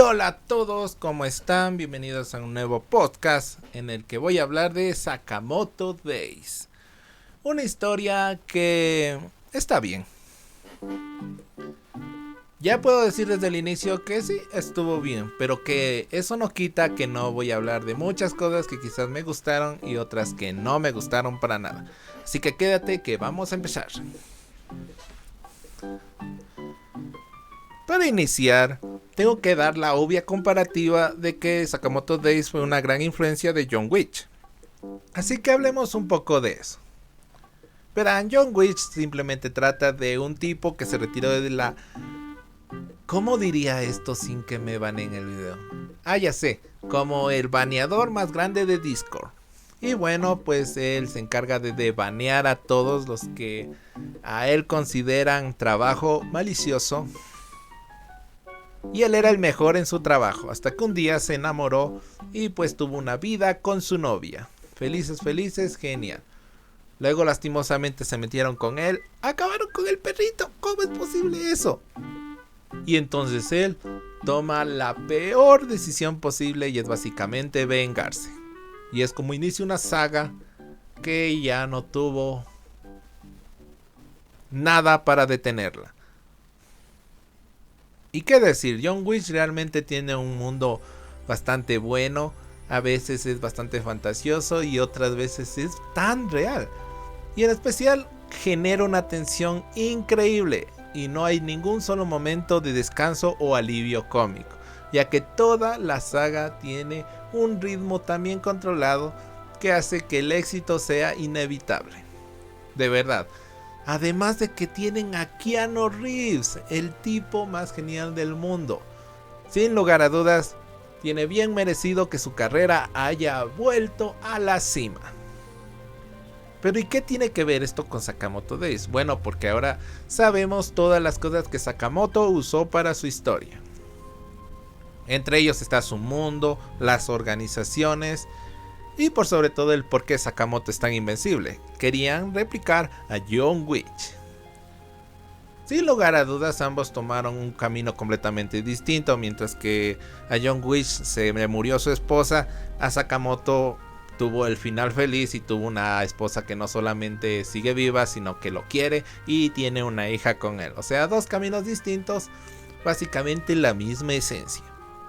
Hola a todos, ¿cómo están? Bienvenidos a un nuevo podcast en el que voy a hablar de Sakamoto Days. Una historia que está bien. Ya puedo decir desde el inicio que sí, estuvo bien, pero que eso no quita que no voy a hablar de muchas cosas que quizás me gustaron y otras que no me gustaron para nada. Así que quédate que vamos a empezar. Para iniciar, tengo que dar la obvia comparativa de que Sakamoto Days fue una gran influencia de John Wick. Así que hablemos un poco de eso. Verán, John Wick simplemente trata de un tipo que se retiró de la... ¿Cómo diría esto sin que me baneen el video? Ya sé, como el baneador más grande de Discord. Y bueno, pues él se encarga de banear a todos los que a él consideran trabajo malicioso. Y él era el mejor en su trabajo, hasta que un día se enamoró y pues tuvo una vida con su novia. Felices, felices, genial. Luego lastimosamente se metieron con él, acabaron con el perrito, ¿cómo es posible eso? Y entonces él toma la peor decisión posible y es básicamente vengarse. Y es como inicia una saga que ya no tuvo nada para detenerla. Y qué decir, John Wick realmente tiene un mundo bastante bueno, a veces es bastante fantasioso y otras veces es tan real. Y en especial genera una tensión increíble y no hay ningún solo momento de descanso o alivio cómico, ya que toda la saga tiene un ritmo tan bien controlado que hace que el éxito sea inevitable. De verdad. Además de que tienen a Keanu Reeves, el tipo más genial del mundo. Sin lugar a dudas, tiene bien merecido que su carrera haya vuelto a la cima. Pero ¿y qué tiene que ver esto con Sakamoto Days? Bueno, porque ahora sabemos todas las cosas que Sakamoto usó para su historia. Entre ellos está su mundo, las organizaciones y por sobre todo el por qué Sakamoto es tan invencible. Querían replicar a John Wick. Sin lugar a dudas, ambos tomaron un camino completamente distinto. Mientras que a John Wick se le murió su esposa, a Sakamoto tuvo el final feliz y tuvo una esposa que no solamente sigue viva, sino que lo quiere y tiene una hija con él. O sea, dos caminos distintos, básicamente la misma esencia.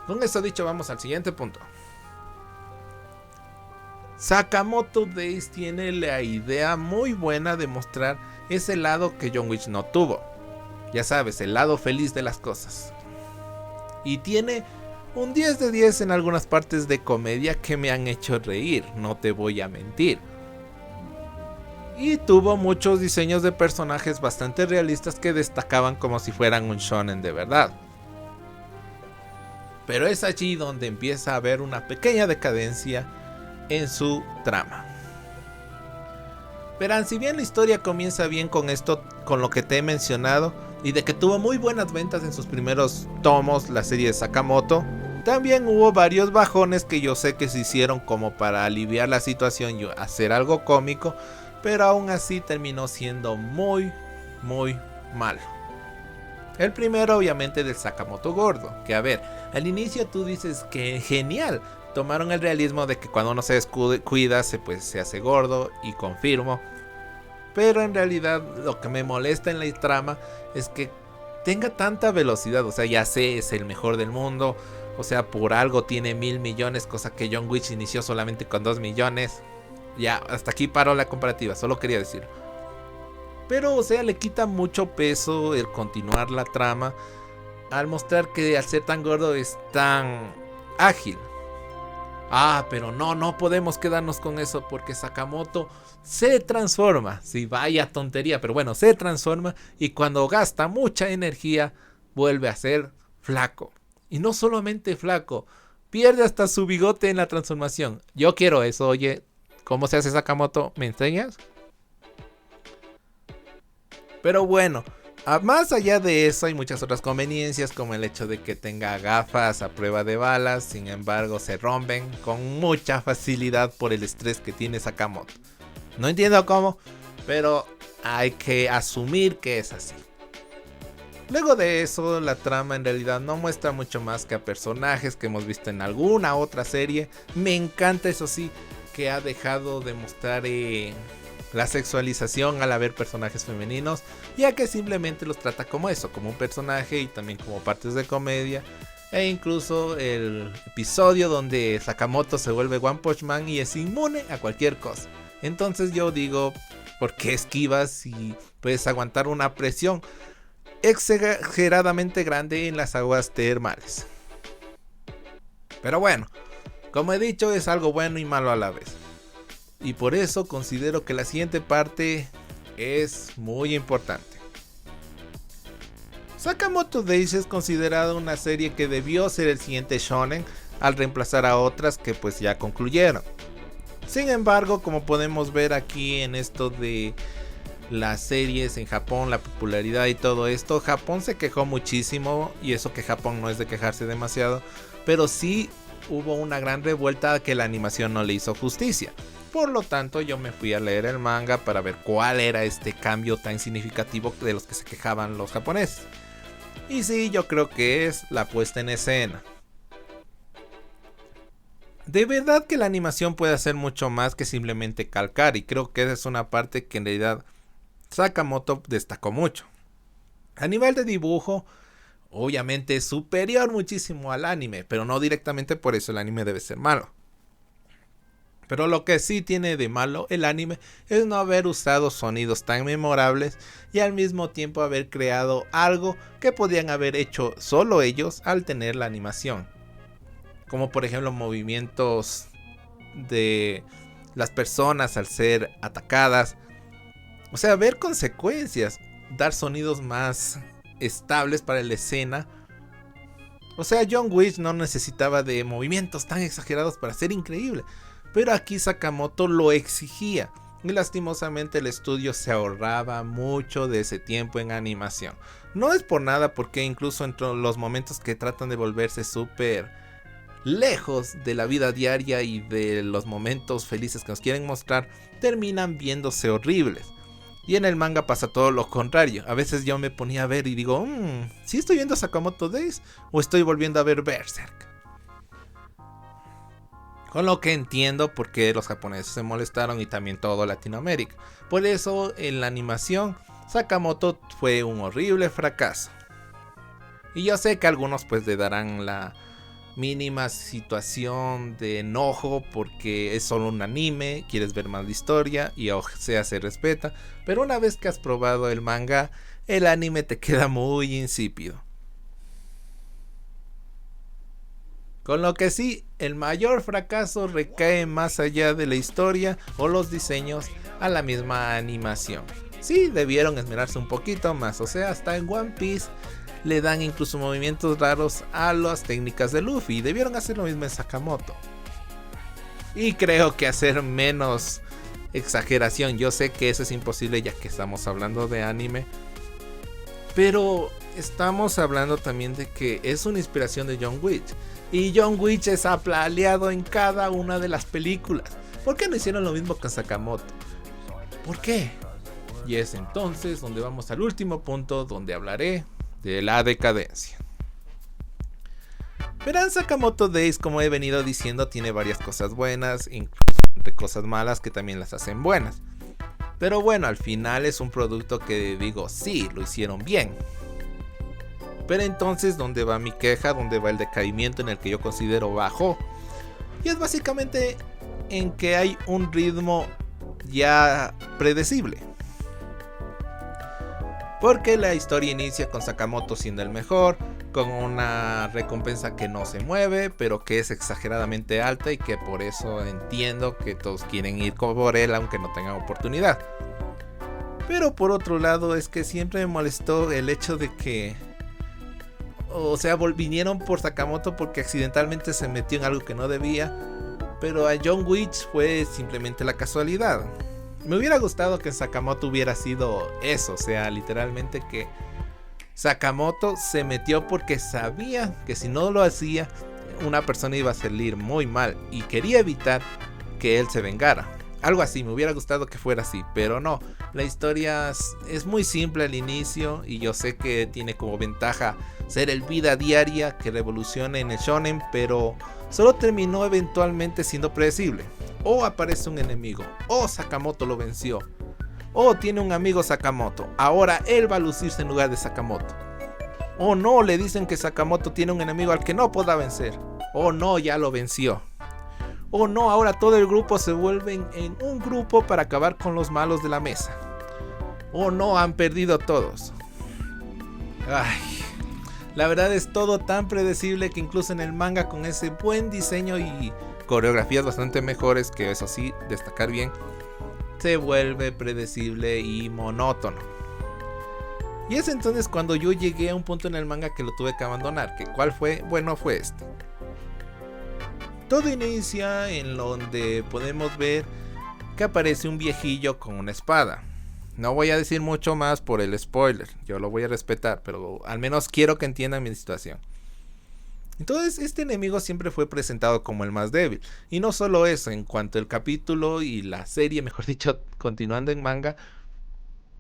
Con esto dicho, vamos al siguiente punto. Sakamoto Days tiene la idea muy buena de mostrar ese lado que John Wick no tuvo. Ya sabes, el lado feliz de las cosas. Y tiene un 10 de 10 en algunas partes de comedia que me han hecho reír, no te voy a mentir. Y tuvo muchos diseños de personajes bastante realistas que destacaban como si fueran un shonen de verdad. Pero es allí donde empieza a haber una pequeña decadencia en su trama. Verán, si bien la historia comienza bien con esto, con lo que te he mencionado, y de que tuvo muy buenas ventas en sus primeros tomos, la serie de Sakamoto, también hubo varios bajones que yo sé que se hicieron como para aliviar la situación y hacer algo cómico, pero aún así terminó siendo muy malo. El primero obviamente del Sakamoto gordo, que a ver, al inicio tú dices que genial, tomaron el realismo de que cuando uno se descuida se hace gordo, y confirmo. Pero en realidad lo que me molesta en la trama es que tenga tanta velocidad. O sea, ya sé, es el mejor del mundo. O sea, por algo tiene 1,000 millones, cosa que John Wick inició solamente con 2 millones. Ya, hasta aquí paró la comparativa, solo quería decir. Pero, o sea, le quita mucho peso el continuar la trama al mostrar que al ser tan gordo es tan ágil. Pero no podemos quedarnos con eso porque Sakamoto se transforma. Sí, vaya tontería, pero bueno, se transforma y cuando gasta mucha energía vuelve a ser flaco. Y no solamente flaco, pierde hasta su bigote en la transformación. Yo quiero eso, oye, ¿cómo se hace Sakamoto? ¿Me enseñas? Pero bueno, más allá de eso hay muchas otras conveniencias, como el hecho de que tenga gafas a prueba de balas, sin embargo se rompen con mucha facilidad por el estrés que tiene Sakamoto. No entiendo cómo, pero hay que asumir que es así. Luego de eso, la trama en realidad no muestra mucho más que a personajes que hemos visto en alguna otra serie. Me encanta, eso sí, que ha dejado de mostrar la sexualización al haber personajes femeninos, ya que simplemente los trata como eso, como un personaje y también como partes de comedia. E incluso el episodio donde Sakamoto se vuelve One Punch Man y es inmune a cualquier cosa. Entonces yo digo, ¿por qué esquivas si puedes aguantar una presión exageradamente grande en las aguas termales? Pero bueno, como he dicho, es algo bueno y malo a la vez. Y por eso considero que la siguiente parte es muy importante. Sakamoto Days es considerada una serie que debió ser el siguiente shonen al reemplazar a otras que pues ya concluyeron. Sin embargo, como podemos ver aquí en esto de las series en Japón, la popularidad y todo esto, Japón se quejó muchísimo, y eso que Japón no es de quejarse demasiado, pero sí hubo una gran revuelta que la animación no le hizo justicia. Por lo tanto, yo me fui a leer el manga para ver cuál era este cambio tan significativo de los que se quejaban los japoneses. Y sí, yo creo que es la puesta en escena. De verdad que la animación puede hacer mucho más que simplemente calcar, y creo que esa es una parte que en realidad Sakamoto destacó mucho. A nivel de dibujo, obviamente es superior muchísimo al anime, pero no directamente por eso el anime debe ser malo. Pero lo que sí tiene de malo el anime es no haber usado sonidos tan memorables y al mismo tiempo haber creado algo que podían haber hecho solo ellos al tener la animación. Como por ejemplo movimientos de las personas al ser atacadas. O sea, ver consecuencias, dar sonidos más estables para la escena. O sea, John Wick no necesitaba de movimientos tan exagerados para ser increíble, pero aquí Sakamoto lo exigía, y lastimosamente el estudio se ahorraba mucho de ese tiempo en animación. No es por nada, porque incluso entre los momentos que tratan de volverse súper lejos de la vida diaria y de los momentos felices que nos quieren mostrar, terminan viéndose horribles. Y en el manga pasa todo lo contrario. A veces yo me ponía a ver y digo, ¿sí estoy viendo Sakamoto Days o estoy volviendo a ver Berserk? Con lo que entiendo por qué los japoneses se molestaron, y también todo Latinoamérica. Por eso en la animación Sakamoto fue un horrible fracaso. Y yo sé que algunos pues le darán la mínima situación de enojo porque es solo un anime, quieres ver más de historia y o sea se respeta, pero una vez que has probado el manga, el anime te queda muy insípido. Con lo que sí, el mayor fracaso recae más allá de la historia o los diseños a la misma animación. Sí, debieron esmerarse un poquito más, o sea, hasta en One Piece le dan incluso movimientos raros a las técnicas de Luffy, y debieron hacer lo mismo en Sakamoto. Y creo que hacer menos exageración, yo sé que eso es imposible ya que estamos hablando de anime, pero estamos hablando también de que es una inspiración de John Wick, y John Wick es aliado en cada una de las películas. ¿Por qué no hicieron lo mismo con Sakamoto? ¿Por qué? Y es entonces donde vamos al último punto, donde hablaré de la decadencia. Verán, Sakamoto Days, como he venido diciendo, tiene varias cosas buenas, incluso entre cosas malas que también las hacen buenas. Pero bueno, al final es un producto que digo, sí, lo hicieron bien. Pero entonces, ¿dónde va mi queja? ¿Dónde va el decaimiento en el que yo considero bajo? Y es básicamente en que hay un ritmo ya predecible. Porque la historia inicia con Sakamoto siendo el mejor, con una recompensa que no se mueve, pero que es exageradamente alta, y que por eso entiendo que todos quieren ir por él aunque no tengan oportunidad. Pero por otro lado es que siempre me molestó el hecho de que, o sea, vinieron por Sakamoto porque accidentalmente se metió en algo que no debía, pero a John Wick fue simplemente la casualidad. Me hubiera gustado que Sakamoto hubiera sido eso, o sea, literalmente que Sakamoto se metió porque sabía que si no lo hacía, una persona iba a salir muy mal y quería evitar que él se vengara. Algo así, me hubiera gustado que fuera así, pero no. La historia es muy simple al inicio y yo sé que tiene como ventaja ser el vida diaria que revoluciona en el shonen, pero solo terminó eventualmente siendo predecible. O aparece un enemigo, o Sakamoto lo venció, o tiene un amigo Sakamoto, ahora él va a lucirse en lugar de Sakamoto. O no, le dicen que Sakamoto tiene un enemigo al que no podrá vencer. O no, ya lo venció. O no, ahora todo el grupo se vuelve en un grupo para acabar con los malos de la mesa. O no, han perdido todos. Ay, la verdad es todo tan predecible que incluso en el manga, con ese buen diseño y coreografías bastante mejores, que eso sí, destacar bien, se vuelve predecible y monótono. Y es entonces cuando yo llegué a un punto en el manga que lo tuve que abandonar. ¿Que cuál fue? Bueno, fue este. Todo inicia en donde podemos ver que aparece un viejillo con una espada. No voy a decir mucho más por el spoiler, yo lo voy a respetar, pero al menos quiero que entiendan mi situación. Entonces este enemigo siempre fue presentado como el más débil. Y no solo eso, en cuanto el capítulo y la serie, mejor dicho, continuando en manga,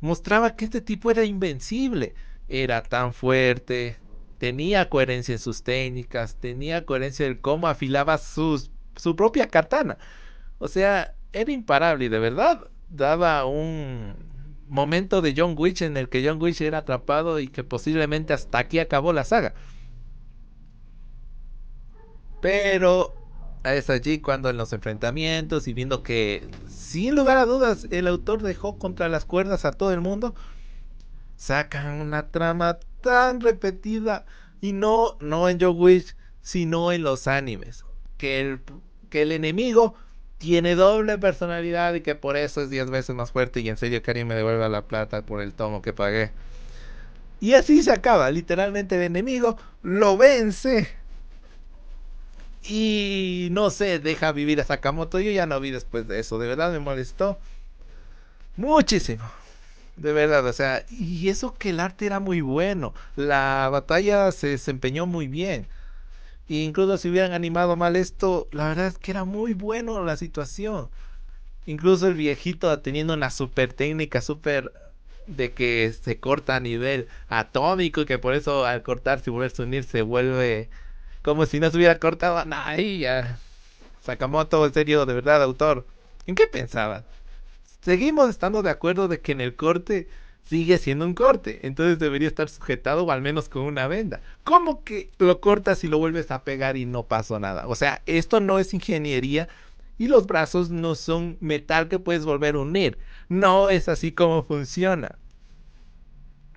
mostraba que este tipo era invencible. Era tan fuerte, tenía coherencia en sus técnicas, tenía coherencia en cómo afilaba su propia katana. O sea, era imparable y de verdad daba un momento de John Wick en el que John Wick era atrapado y que posiblemente hasta aquí acabó la saga. Pero es allí cuando en los enfrentamientos y viendo que sin lugar a dudas el autor dejó contra las cuerdas a todo el mundo, sacan una trama tan repetida y no en John Wick, sino en los animes, que el enemigo tiene doble personalidad y que por eso es 10 veces más fuerte. Y en serio, Karim, me devuelva la plata por el tomo que pagué. Y así se acaba, literalmente el enemigo lo vence y no sé, deja vivir a Sakamoto. Yo ya no vi después de eso, de verdad me molestó muchísimo. De verdad, o sea, y eso que el arte era muy bueno, la batalla se desempeñó muy bien. E incluso si hubieran animado mal esto, la verdad es que era muy bueno la situación. Incluso el viejito teniendo una super técnica, super de que se corta a nivel atómico y que por eso al cortarse y volverse a unir se vuelve como si no se hubiera cortado. Nah, ahí ya. Sakamoto, en serio, de verdad, autor. ¿En qué pensabas? Seguimos estando de acuerdo de que en el corte sigue siendo un corte, entonces debería estar sujetado o al menos con una venda. ¿Cómo que lo cortas y lo vuelves a pegar y no pasó nada? O sea, esto no es ingeniería y los brazos no son metal que puedes volver a unir. No es así como funciona.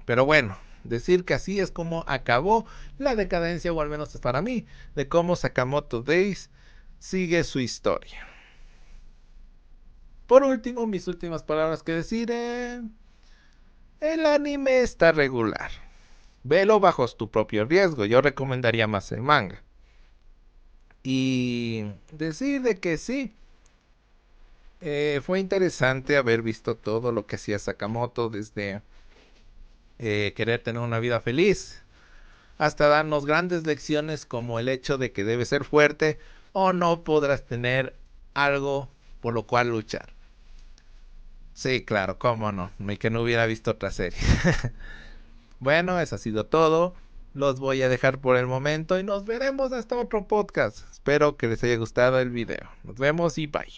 Pero bueno, decir que así es como acabó la decadencia, o al menos es para mí, de cómo Sakamoto Days sigue su historia. Por último, mis últimas palabras que decir. El anime está regular. Velo bajo tu propio riesgo. Yo recomendaría más el manga. Y decir de que sí. Fue interesante haber visto todo lo que hacía Sakamoto, desde querer tener una vida feliz hasta darnos grandes lecciones como el hecho de que debes ser fuerte o no podrás tener algo por lo cual luchar. Sí, claro, cómo no. Ni que no hubiera visto otra serie. Bueno, eso ha sido todo. Los voy a dejar por el momento y nos veremos hasta otro podcast. Espero que les haya gustado el video. Nos vemos y bye.